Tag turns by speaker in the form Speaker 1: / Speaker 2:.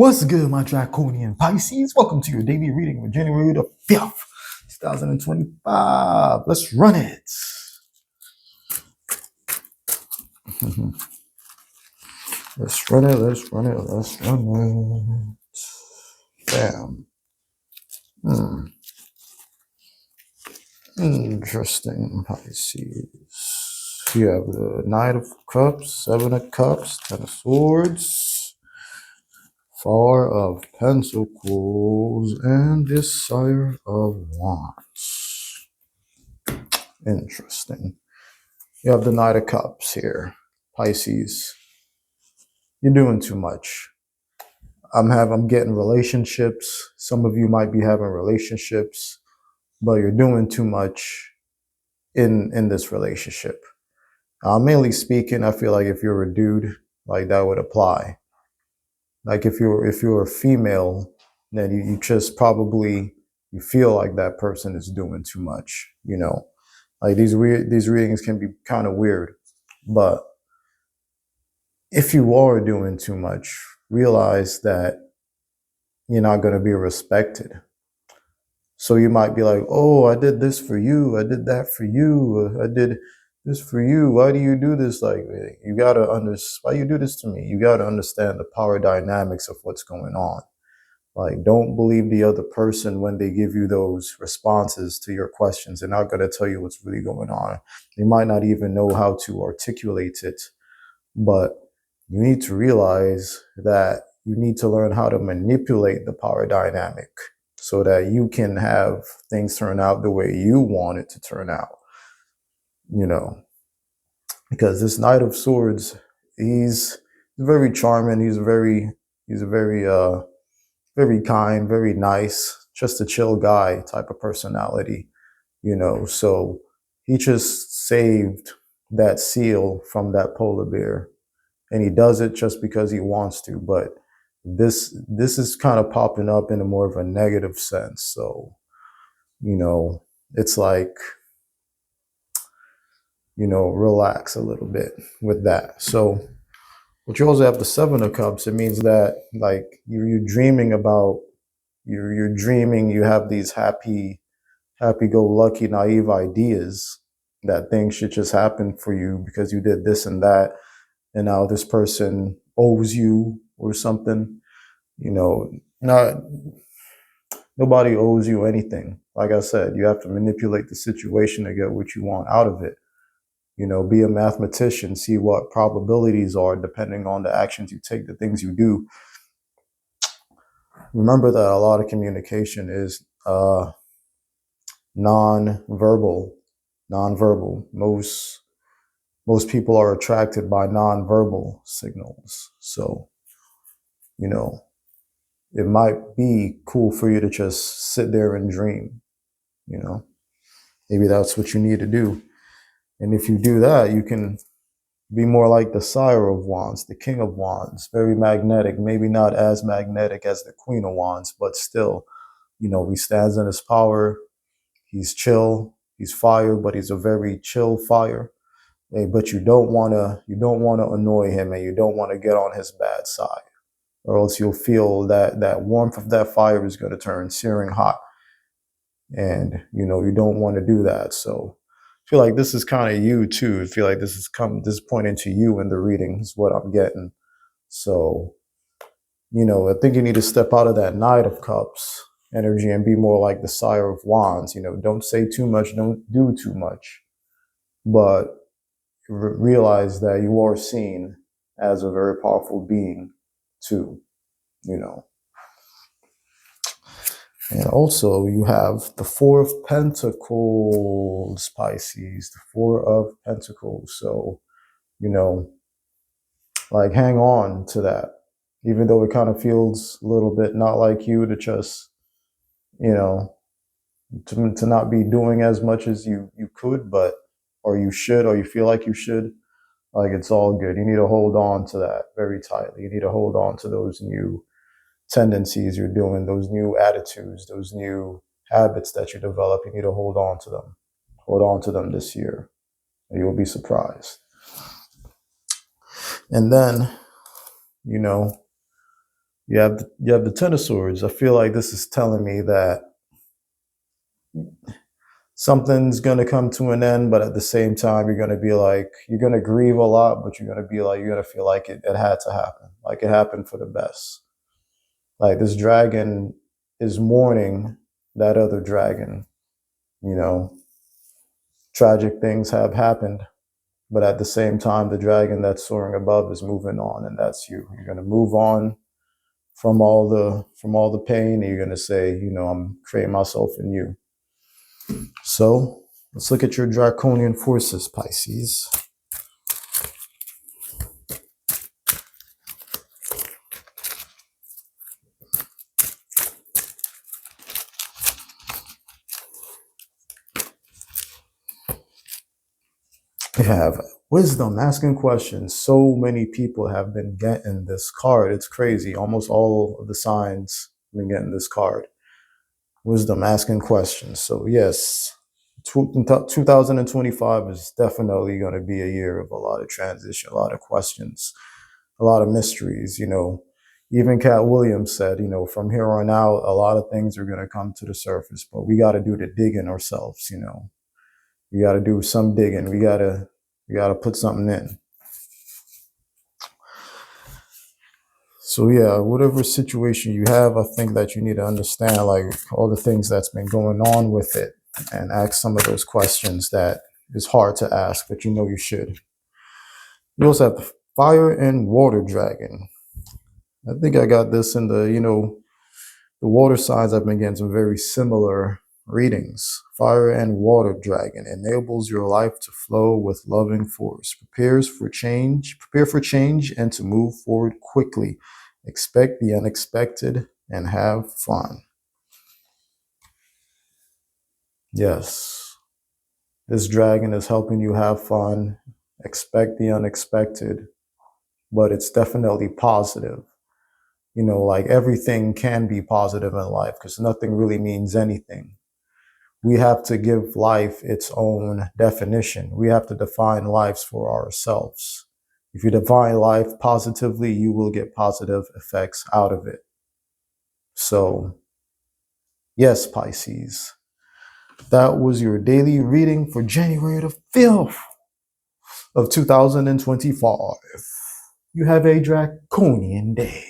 Speaker 1: What's good, my Draconian Pisces? Welcome to your daily reading for January the 5th, 2025. Let's run it. Let's run it, let's run it, let's run it. Bam. Interesting, Pisces. You have the Knight of Cups, Seven of Cups, Ten of Swords, Four of Pentacles, and this Sire of Wands. Interesting. You have the Knight of Cups here, Pisces. You're doing too much. I'm getting relationships. Some of you might be having relationships, but you're doing too much in this relationship. Mainly speaking, I feel like if you're a dude, like that would apply. Like if you're a female, then you just probably you feel like that person is doing too much. You know, like these readings can be kind of weird, but if you are doing too much, realize that you're not going to be respected. So you might be like, oh, I did this for you. I did that for you. I did this for you. Why do you do this? Like, you got to understand, why you do this to me? You got to understand the power dynamics of what's going on. Like, don't believe the other person when they give you those responses to your questions. They're not going to tell you what's really going on. They might not even know how to articulate it, but you need to realize that you need to learn how to manipulate the power dynamic so that you can have things turn out the way you want it to turn out, you know, because this Knight of Swords, he's very charming. He's very kind, very nice, just a chill guy type of personality, you know, so he just saved that seal from that polar bear. And he does it just because he wants to, but this is kind of popping up in a more of a negative sense. So, you know, it's like, you know, relax a little bit with that. So, but you also have the Seven of Cups. It means that like you're dreaming about, you're dreaming, you have these happy-go-lucky, naive ideas that things should just happen for you because you did this and that. And now this person owes you or something, you know, nobody owes you anything. Like I said, you have to manipulate the situation to get what you want out of it. You know, be a mathematician, see what probabilities are depending on the actions you take, the things you do. Remember that a lot of communication is non-verbal. Most people are attracted by non-verbal signals. So, you know, it might be cool for you to just sit there and dream, you know. Maybe that's what you need to do. And if you do that, you can be more like the Sire of Wands, the King of Wands, very magnetic, maybe not as magnetic as the Queen of Wands, but still, you know, he stands in his power. He's chill, he's fire, but he's a very chill fire. But you don't want to annoy him, and you don't want to get on his bad side, or else you'll feel that warmth of that fire is going to turn searing hot. And, you know, you don't want to do that. So I feel like this is kind of you too. I feel like this is pointing to you in the reading is what I'm getting. So, you know, I think you need to step out of that Knight of Cups energy and be more like the Sire of Wands. You know, don't say too much, don't do too much, but realize that you are seen as a very powerful being too, you know. And also you have the Four of Pentacles, Pisces, the Four of Pentacles. So, you know, like hang on to that, even though it kind of feels a little bit not like you to just, you know, to not be doing as much as you could, but, or you should, or you feel like you should. Like, it's all good. You need to hold on to that very tightly. You need to hold on to those new tendencies you're doing, those new attitudes, those new habits that you develop. You need to hold on to them. Hold on to them this year, and you'll be surprised. And then, you know, You have the Ten of Swords. I feel like this is telling me that something's going to come to an end, but at the same time, you're going to be like, you're going to grieve a lot, but you're going to be like, you're going to feel like it had to happen. Like it happened for the best. Like this dragon is mourning that other dragon. You know, tragic things have happened, but at the same time, the dragon that's soaring above is moving on, and that's you. You're going to move on from all the pain, and you're going to say, you know, I'm creating myself in you. So let's look at your draconian forces, Pisces. We have wisdom, asking questions. So many people have been getting this card. It's crazy. Almost all of the signs have been getting this card. Wisdom, asking questions. So yes, 2025 is definitely going to be a year of a lot of transition, a lot of questions, a lot of mysteries. You know, even Cat Williams said, you know, from here on out, a lot of things are going to come to the surface, but we got to do the digging ourselves. You know, we got to do some digging. We got to put something in. So yeah, whatever situation you have, I think that you need to understand like all the things that's been going on with it and ask some of those questions that is hard to ask, but you know you should. You also have the fire and water dragon. I think I got this in the, you know, the water signs. I've been getting some very similar readings. Fire and water dragon enables your life to flow with loving force, prepare for change, and to move forward quickly. Expect the unexpected and have fun. Yes, this dragon is helping you have fun. Expect the unexpected, but it's definitely positive. You know, like everything can be positive in life because nothing really means anything. We have to give life its own definition. We have to define lives for ourselves. If you define life positively, you will get positive effects out of it. So, yes, Pisces, that was your daily reading for January the 5th of 2025. You have a draconian day.